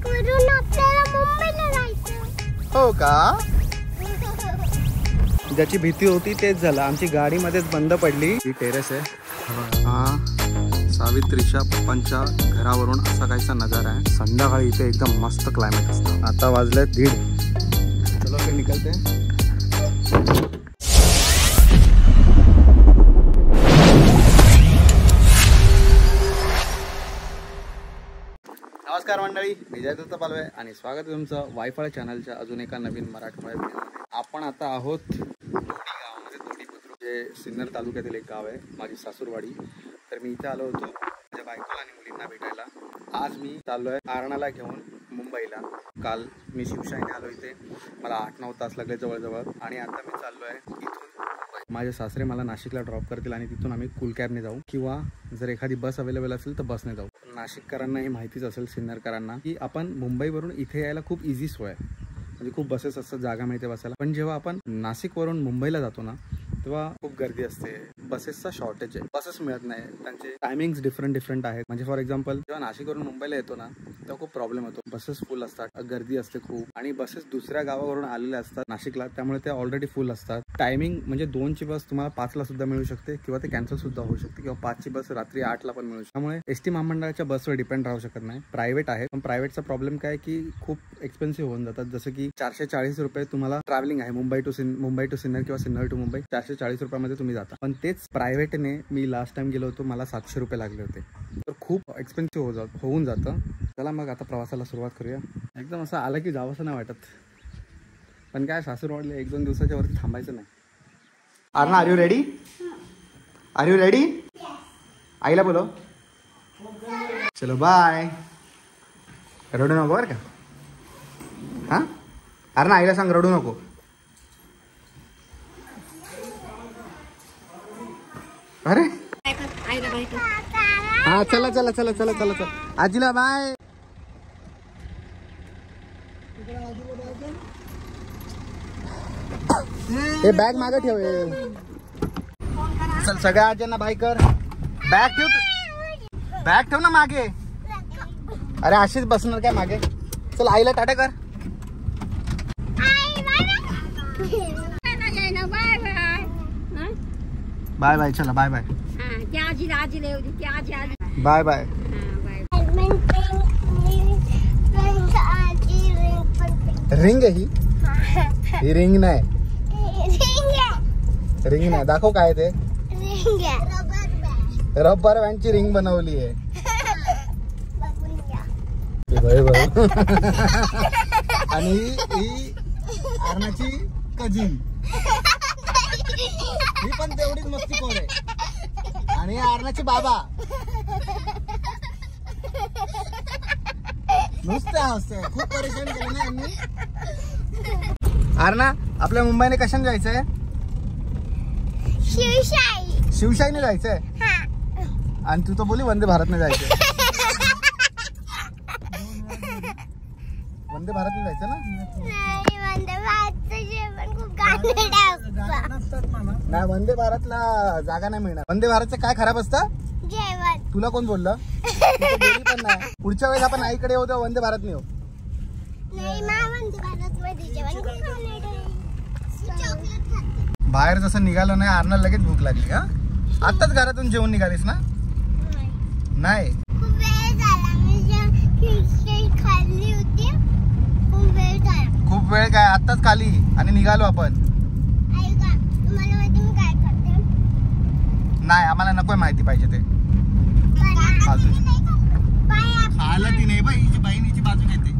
नाशिकवरून आपल्याला मुंबईला जायचं. हो का? ज्याची भीती होती तेच झालं. आमची गाडी मध्येच बंद पडली. ही टेरेस आहे. हा सावित्रीच्या पप्पांच्या घरावरून असा काहीसा नजारा आहे. संध्याकाळी इथे एकदम मस्त क्लायमेट असतं. आता वाजले 1:30. चलो फिर निकलते हैं. नमस्कार मंडळी, मी जयदत्त पालवे आणि स्वागत आहे तुमचं वायफाय चॅनलच्या अजून एका नवीन मराठमोळ्या व्हिडिओमध्ये. आपण आता आहोत तोडी गावामध्ये. तोडी बुद्रुक जे सिन्नर तालुक्यातील एक गाव आहे, माझी सासूरवाडी. तर मी इथे आलो होतो माझ्या बायकोला आणि मुलींना भेटायला. आज मी चाललोय आरणाला घेऊन मुंबईला. काल मी शिवशाहीने आलो इथे. मला 8-9 तास लागले जवळजवळ. आणि आता मी चाललोय इथून. माझे सासरे मला नाशिकला ड्रॉप करतील आणि तिथून आम्ही कूल कॅबने जाऊ, किंवा जर एखादी बस अवेलेबल असेल तर बसने जाऊ. नाशिककरांना हे माहितीच असेल, सिन्नरकरांना, की आपण मुंबईवरून इथे यायला खूप इझी सोय आहे. म्हणजे खूप बसेस असतात, जागा मिळते बसायला. पण जेव्हा आपण नाशिकवरून मुंबईला जातो ना, तेव्हा खूप गर्दी असते. बसेसचा शॉर्टेज आहे, बसेस मिळत नाही. त्यांचे टायमिंग्स डिफरंट आहेत. म्हणजे फॉर एक्झाम्पल जेव्हा नाशिकवरून मुंबईला येतो ना, तेव्हा खूप प्रॉब्लेम होतो. बसेस फुल असतात, गर्दी असते खूप. आणि बसेस दुसऱ्या गावावरून आलेल्या असतात नाशिकला, त्यामुळे त्या ऑलरेडी फुल असतात. टायमिंग म्हणजे 2ची बस तुम्हाला 5ला सुद्धा मिळू शकते, किंवा ते कॅन्सल सुद्धा होऊ शकते, किंवा 5ची बस रात्री 8ला पण मिळू शकते. त्यामुळे एसटी महामंडळाच्या बसवर डिपेंड राहू शकत नाही. प्रायव्हेट आहे, पण प्रायव्हेटचा प्रॉब्लेम काय की खूप एक्सपेन्सिव्ह होऊन जातात. जसं की 440 रुपये तुम्हाला ट्रॅव्हलिंग आहे मुंबई टू सिन्नर किंवा सिन्नर टू मुंबई. 440 रुपयामध्ये तुम्ही जाता. पण तेच प्रायव्हेटने मी लास्ट टाइम गेलो होतो, मला 700 रुपये लागले होते. तर खूप एक्सपेन्सिव्ह होऊन जातं. चला मग आता प्रवासाला सुरुवात करूया. एकदम असं आलं की जावंसं नाही वाटत. पण काय, सासूरवाडीला 1-2 दिवसाच्या वरती थांबायचं नाही. Aarna, are you ready? Are you ready? आईला बोलो. चलो बाय. रडू नको बरं का. हा आरना, आईला सांग रडू नको. अरे हा चला चला चला चला चला चला. आजीला बाय. हे बॅग मागे ठेव. चल सगळ्या आजींना बाय कर. बॅग ठेव ना मागे. अरे अशीच बसणार काय मागे. चल आईला टाटा कर. Bye bye. चला bye bye. Bye bye. Ring आहे ही रिंग नाही. रिंग नाही. दाखव काय ते. रबर बँडची रिंग बनवली आहे. आणि ही आरणाची कजिन. ही पण तेवढीच मस्तीखोर आहे. आणि आरणाचे बाबा नुसते हसते. खूप परेशान केलं ना यांनी. आरणा, आपल्या मुंबईने कशाने जायचंय? शिवशाहीने जायचंय. आणि तू तर बोली वंदे भारतने जायचंय. वंदे भारतने जायचं ना. नाही, वंदे भारतला जागा नाही मिळणार. वंदे भारतचं काय खराब असतं जेवण. तुला कोण बोललं? पण नाही. पुढच्या वेळेस आपण आईकडे येऊ तेव्हा वंदे भारत नाही हो. बाहेर जसं निघालो नाही, आरणाला लगेच भूक लागली. हा आताच घरातून जेवण निघालीस ना? नाही, खूप वेळ काय, आताच खाली आणि निघालो आपण. नाही, आम्हाला नको माहिती पाहिजे ते. खायला ती नाही बाई, हिची बहिणीची बाजू घेते.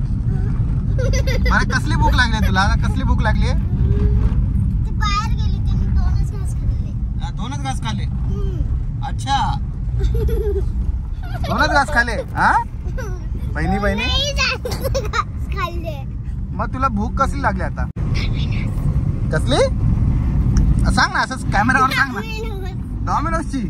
मला कसली भूक लागली तुला? कसली भूक लागली? 2च घास खाल्ले. अच्छा, 2च घास खाल्ले. हा बहिणी मग तुला भूक कसली लागली आता? कसली सांग ना, असंच कॅमेरावर सांग ना. डॉमिनोजची.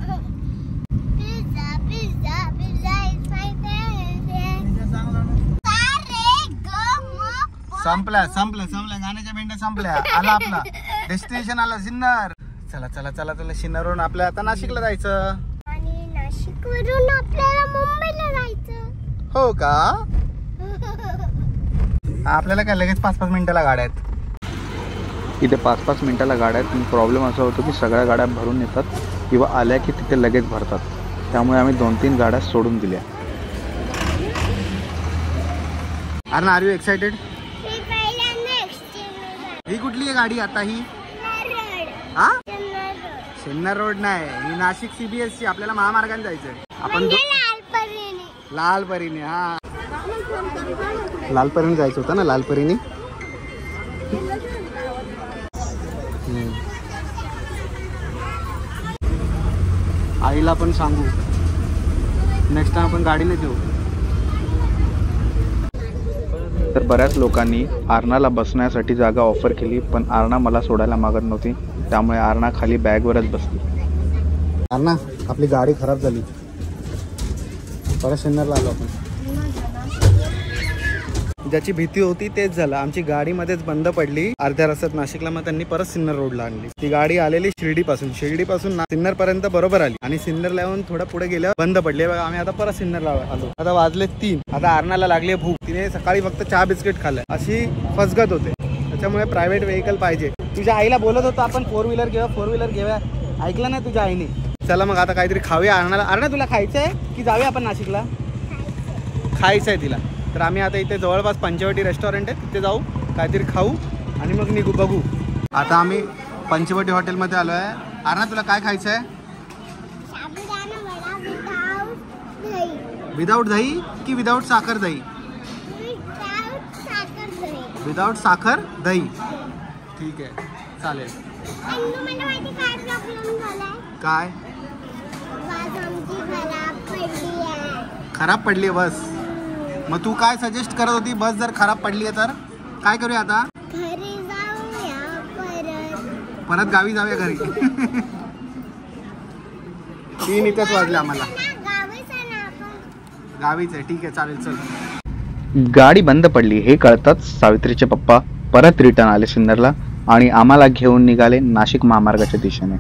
संपल्या गाण्याच्या भेंड्या संपल्या. आला आपला डेस्टिनेशन, आला सिन्नर. चला चला चला चला. सिन्नरवरून आपल्या आता नाशिकला जायचं. आणि नाशिकवरून आपल्याला मुंबईला जायचं. हो का? आपल्याला काय लगेच 5-5 मिनिटाला गाड्या आहेत इथे. 5-5 मिनिटाला गाड्या आहेत. पण प्रॉब्लेम असा होतो की सगळ्या गाड्या भरून येतात किंवा आल्या की तिथे लगेच भरतात. त्यामुळे आम्ही 2-3 गाड्या सोडून दिल्या. अरे आर यू एक्साइटेड? ही कुठली आहे गाडी आता? ही हा सिन्नर रोड नाही, ही नाशिक CBSC. आपल्याला महामार्गाने जायचंय. आपण लालपरीने. हा लालपरीने जायचं होतं ना, लालपरीने. आईला पण सांगू नेक्स्ट टाइम आपण गाडीने देऊ. तर बऱ्याच लोकांनी आरणाला बसण्यासाठी जागा ऑफर केली, पण आरणा मला सोडायला मागत नव्हती. त्यामुळे आरणा खाली बॅगवरच बसली. आरणा आपली गाडी खराब झाली. परत सिन्नरला आलो आपण. ज्याची भीती होती तेच झालं. आमची गाडी मध्येच बंद पडली अर्ध्या रस्त्यात नाशिकला. मग त्यांनी परत सिन्नर रोडला आणली. ती गाडी आलेली शिर्डीपासून सिन्नर पर्यंत बरोबर आली आणि सिन्नरला येऊन थोडा पुढे गेल्यावर बंद पडली. बघा आम्ही आता परत सिन्नरला आलो. आता वाजले 3. आता आरणाला लागली भूक. तिने सकाळी फक्त चहा बिस्किट खाल्लंय. अशी फसगत होते. त्याच्यामुळे प्रायव्हेट व्हेकल पाहिजे. तुझ्या आईला बोलत होतो आपण 4 व्हीलर घेऊया. ऐकलं ना तुझ्या आईने. चला मग आता काहीतरी खाऊया. आरणा तुला खायचंय की जाऊया आपण नाशिकला? खायचंय तिला. तर आम्ही आता इथे जवळपास पंचवटी रेस्टॉरंट आहे, तिथे जाऊ, काहीतरी खाऊ आणि मग निघू. बघू. आता आम्ही पंचवटी हॉटेलमध्ये आलो आहे. आरणा तुला काय खायचं आहे? विदाऊट दही की विदाऊट साखर दही? विदाऊट साखर दही. ठीक आहे चालेल. काय खराब पडली आहे बस? मग तू काय सजेस्ट करत होती? बस जर खराब पडली आहे तर काय करूया आता? घरी जाऊया परत गावी जाऊया घरी. 3 इथेच वाजले आम्हाला. गावीच आहे. ठीक आहे चालेल. चल. गाडी बंद पडली हे कळताच सावित्रीचे पप्पा परत रिटर्न आले सिन्नरला आणि आम्हाला घेऊन निघाले नाशिक महामार्गाच्या दिशेने.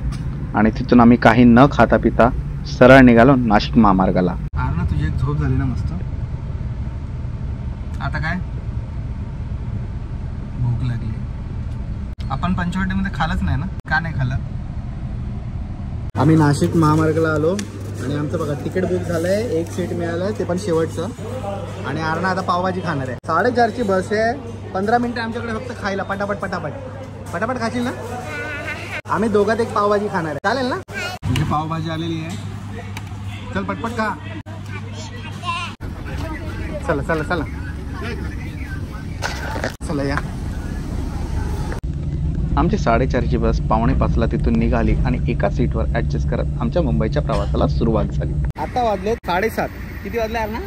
आणि तिथून आम्ही काही न खाता पिता सरळ निघालो नाशिक महामार्गाला. आरणा तुझी एक झोप झाली ना मस्त. आता काय भूक लागली. आपण पंचवटीमध्ये खाल्लंच नाही ना? का नाही खाल्लं? आम्ही नाशिक महामार्गाला आलो आणि आमचं बघा तिकीट बुक झालंय. 1 सीट मिळालंय, ते पण शेवटचं. आणि आरणा आता पावभाजी खाणार आहे. 4:30ची बस आहे. 15 मिनिटं आमच्याकडे फक्त खायला. पटापट खाशील ना? आम्ही दोघात एक पावभाजी खाणार आहे. चालेल ना? तुझी पावभाजी आलेली आहे. चल पटपट खा. चला या. आमची 4:30ची बस 4:45ला तिथून निघाली आणि एका सीटवर ऍडजस्ट करत आमच्या मुंबईच्या प्रवासाला सुरुवात झाली. आता वाजले 7:30. किती वाजले यार ना?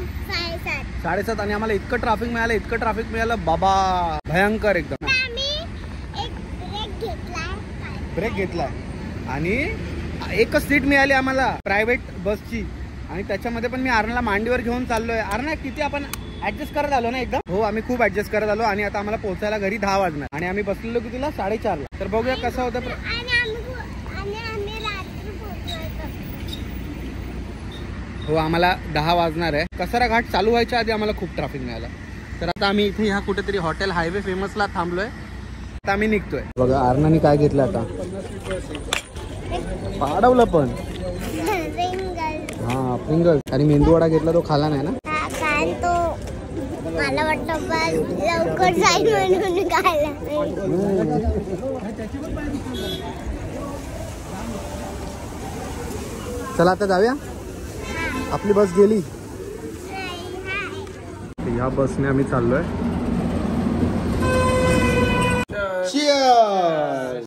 7:30. आणि आम्हाला इतकं ट्रॅफिक मिळालं बाबा, भयंकर एकदम. ब्रेक घेतलाय आणि एकच सीट मिळाली आम्हाला प्रायव्हेट बसची. आणि त्याच्यामध्ये पण मी आरणाला मांडीवर घेऊन चाललोय. आरणा किती आपण ऍडजस्ट करत आलो ना एकदम? हो आम्ही खूप ऍडजस्ट करत आलो. आणि आता आम्हाला पोहोचायला घरी 10 वाजणार आणि आम्ही बसलेलो की तुला 4:30ला. तर बघूया कसं होतं. हो आम्हाला 10 वाजणार आहे. कसारा घाट चालू व्हायच्या आधी आम्हाला खूप ट्रॅफिक मिळाला. तर आता आम्ही इथे ह्या कुठेतरी हॉटेल हायवे फेमसला थांबलोय. आता आम्ही निघतोय. बघा आरणाने काय घेतलं आता? पाडवलं पण. हा प्रिंगल आणि मेंदूवडा घेतला. तो खाला नाही ना? मला वाटतं लवकर जाईल म्हणून खायला. चला आता जाऊया. आपली बस गेली. या बसने आम्ही चाललोय.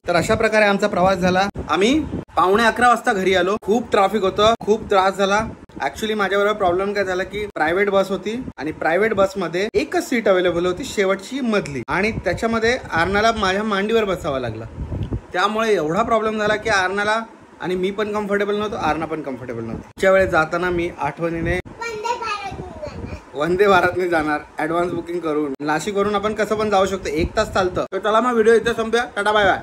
तर अशा प्रकारे आमचा प्रवास झाला. आम्ही 11:15 वाजता घरी आलो. खूप ट्रॅफिक होतं, खूप त्रास झाला. ऍक्च्युली माझ्याबरोबर प्रॉब्लेम काय झाला की प्रायव्हेट बस होती आणि प्रायव्हेट बसमध्ये एकच सीट अवेलेबल होती, शेवटची मधली. आणि त्याच्यामध्ये आरणाला माझ्या मांडीवर बसावं लागलं. त्यामुळे एवढा प्रॉब्लेम झाला की आरणाला आणि मी पण कम्फर्टेबल नव्हतो, आरणा पण कम्फर्टेबल नव्हती. त्या वेळेस जाताना मी आठवणीने वंदे भारतने जाणार ऍडव्हान्स बुकिंग करून. नाशिकवरून आपण कसं पण जाऊ शकतो, 1 तास चालतं. तर चला मग व्हिडिओ इथे संपूया. Tata bye bye.